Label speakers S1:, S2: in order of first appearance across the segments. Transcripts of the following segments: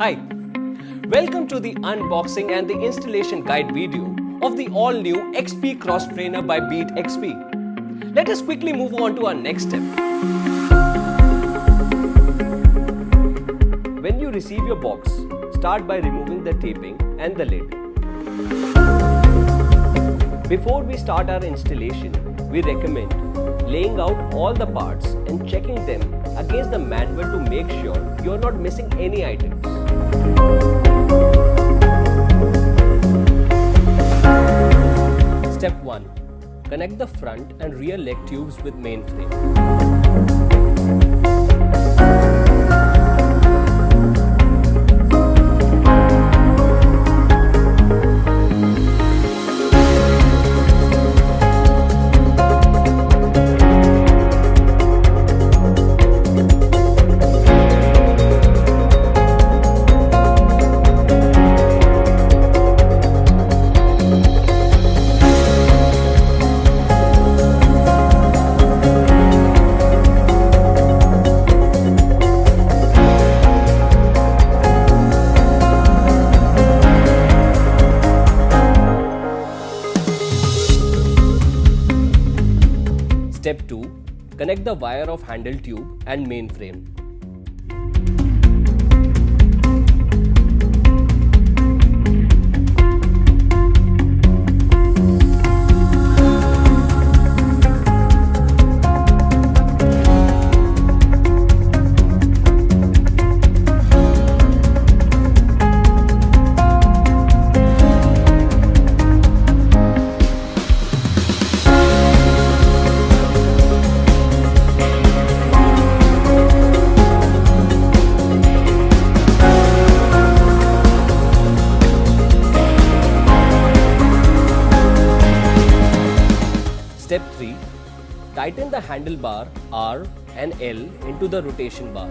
S1: Hi, welcome to the unboxing and the installation guide video of the all-new XP Cross Trainer by beatXP. Let us quickly move on to our next step. When you receive your box, start by removing the taping and the lid. Before we start our installation, we recommend laying out all the parts and checking them against the manual to make sure you are not missing any items. Step 1. Connect the front and rear leg tubes with main frame. Step 2. Connect the wire of handle tube and main frame. Step 3. Tighten the handlebar R and L into the rotation bar.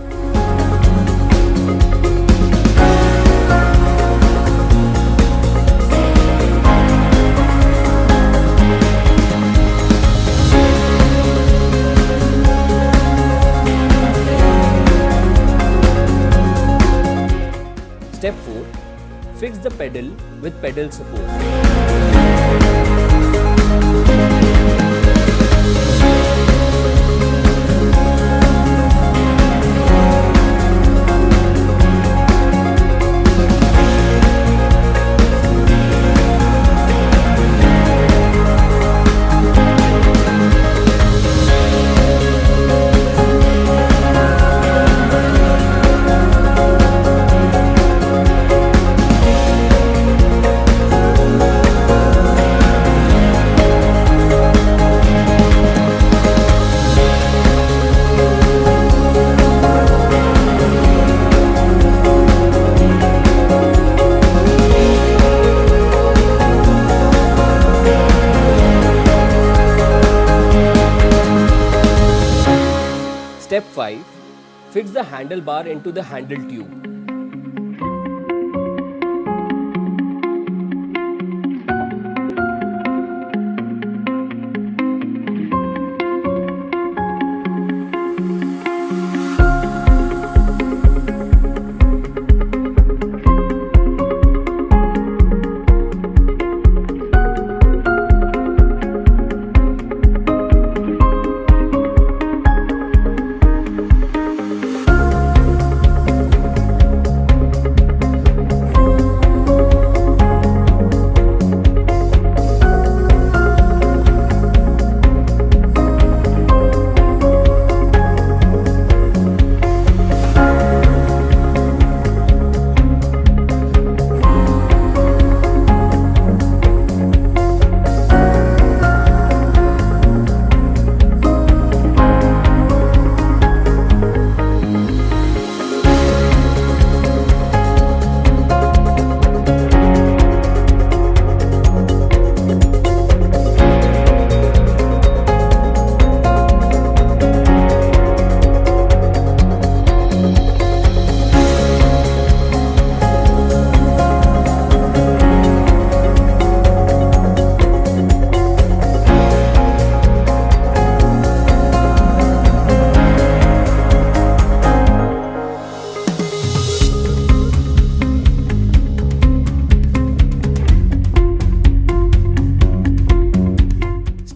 S1: Step 4. Fix the pedal with pedal support. Step 5. Fix the handlebar into the handle tube.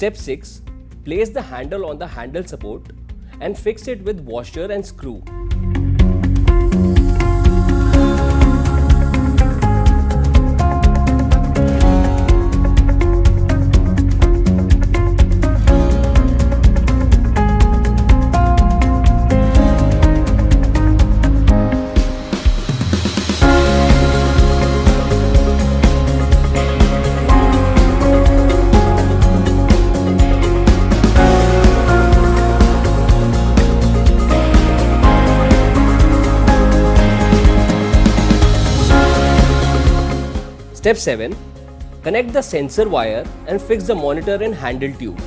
S1: Step 6. Place the handle on the handle support and fix it with washer and screw. Step 7. Connect the sensor wire and fix the monitor and handle tube.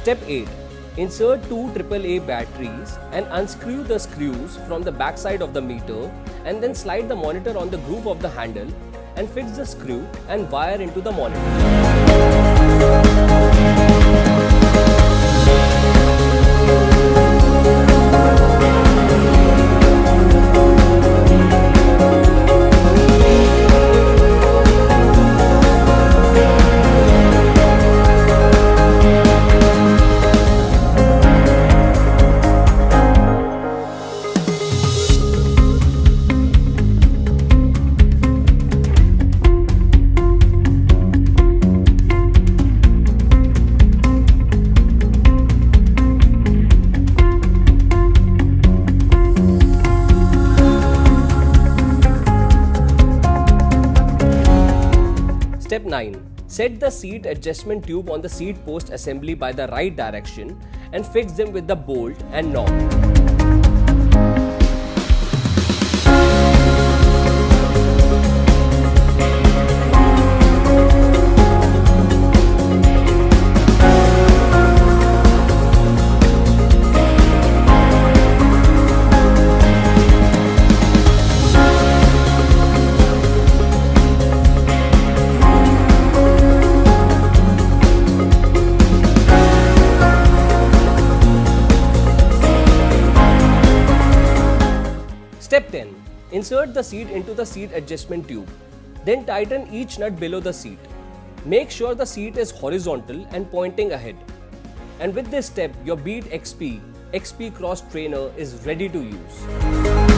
S1: Step 8. Insert two AAA batteries and unscrew the screws from the back side of the meter, and then slide the monitor on the groove of the handle and fix the screw and wire into the monitor. Step 9. Set the seat adjustment tube on the seat post assembly by the right direction and fix them with the bolt and knob. Step 10. Insert the seat into the seat adjustment tube. Then tighten each nut below the seat. Make sure the seat is horizontal and pointing ahead. And with this step, your beatXP XPCross trainer is ready to use.